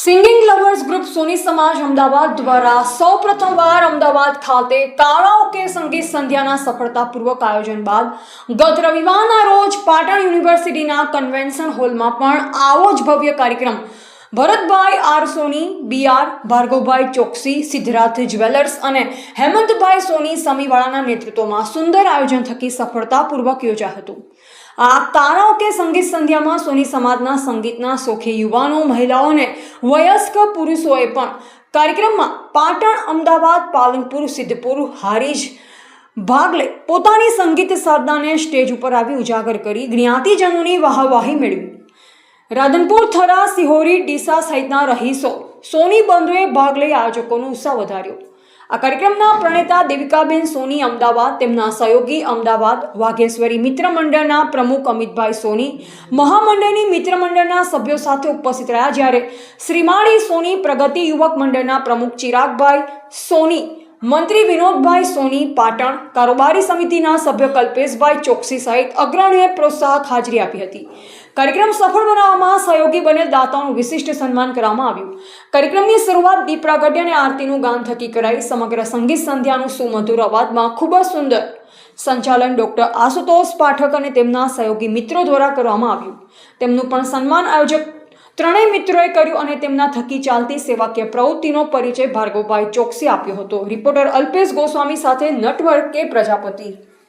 Singing lovers group સોની સમાજ અમદાવાદ દ્વારા સૌપ્રથમવાર અમદાવાદ ખાતે કારાઓકે સંગીત સંધ્યાના સફળતાપૂર્વક આયોજન બાદ ગત રવિવારના રોજ પાટણ યુનિવર્સિટીના કન્વેન્શન હોલમાં પણ આવો જ ભવ્ય કાર્યક્રમ ભરતભાઈ આર સોની, બીઆર ભાર્ગવભાઈ ચોકસી, સિદ્ધરાથ જ્વેલર્સ અને હેમંતભાઈ સોની સમીવાળાના નેતૃત્વમાં સુંદર આયોજન થકી સફળતાપૂર્વક યોજાયું હતું। આ કારાઓકે સંગીત સંધ્યામાં સોની સમાજના સંગીતના શોખી યુવાનો, મહિલાઓ અને વયસ્ક પુરુષોએ પણ કાર્યક્રમમાં પાટણ, અમદાવાદ, પાલનપુર, સિદ્ધપુર, હારીજ ભાગ લઈ પોતાની સંગીત સાધનાને સ્ટેજ ઉપર આવી ઉજાગર કરી જ્ઞાતિજનોની વાહવાહી મેળવી। રાધનપુર, થરા, સિહોરી, ડીસા સહિતના રહીશો, સોની બંધુએ ભાગ લઈ આયોજકોનો ઉત્સાહ વધાર્યો। આ કાર્યક્રમના પ્રણેતા દેવિકાબેન સોની અમદાવાદ, તેમના સહયોગી અમદાવાદ વાઘેશ્વરી મિત્ર મંડળના પ્રમુખ અમિતભાઈ સોની મહામંડળની મિત્ર મંડળના સભ્યો સાથે ઉપસ્થિત રહ્યા, જ્યારે શ્રીમાળી સોની પ્રગતિ યુવક મંડળના પ્રમુખ ચિરાગભાઈ સોની, મંત્રી વિનોદભાઈ સોની, પાટણ કારોબારી સમિતિના સભ્ય કલ્પેશભાઈ ચોકસી સહિત અગ્રણીઓએ પ્રોત્સાહક હાજરી આપી હતી। કાર્યક્રમ સફળ બનાવવામાં સહયોગી બનેલ દાતાઓનું વિશિષ્ટ સન્માન કરવામાં આવ્યું। કાર્યક્રમની શરૂઆત દીપ પ્રાગટ્ય અને આરતીનું ગાન થકી કરાઈ। સમગ્ર સંગીત સંધ્યાનું સુમધુર અવાજમાં ખૂબ જ સુંદર સંચાલન ડોક્ટર આશુતોષ પાઠક અને તેમના સહયોગી મિત્રો દ્વારા કરવામાં આવ્યું। તેમનું પણ સન્માન આયોજક ત્રણેય મિત્રોએ કર્યું અને તેમના થકી ચાલતી સેવાકીય પ્રવૃત્તિનો પરિચય ભાર્ગવભાઈ ચોકસી આપ્યો હતો। રિપોર્ટર અલ્પેશ ગોસ્વામી સાથે નટવર કે પ્રજાપતિ।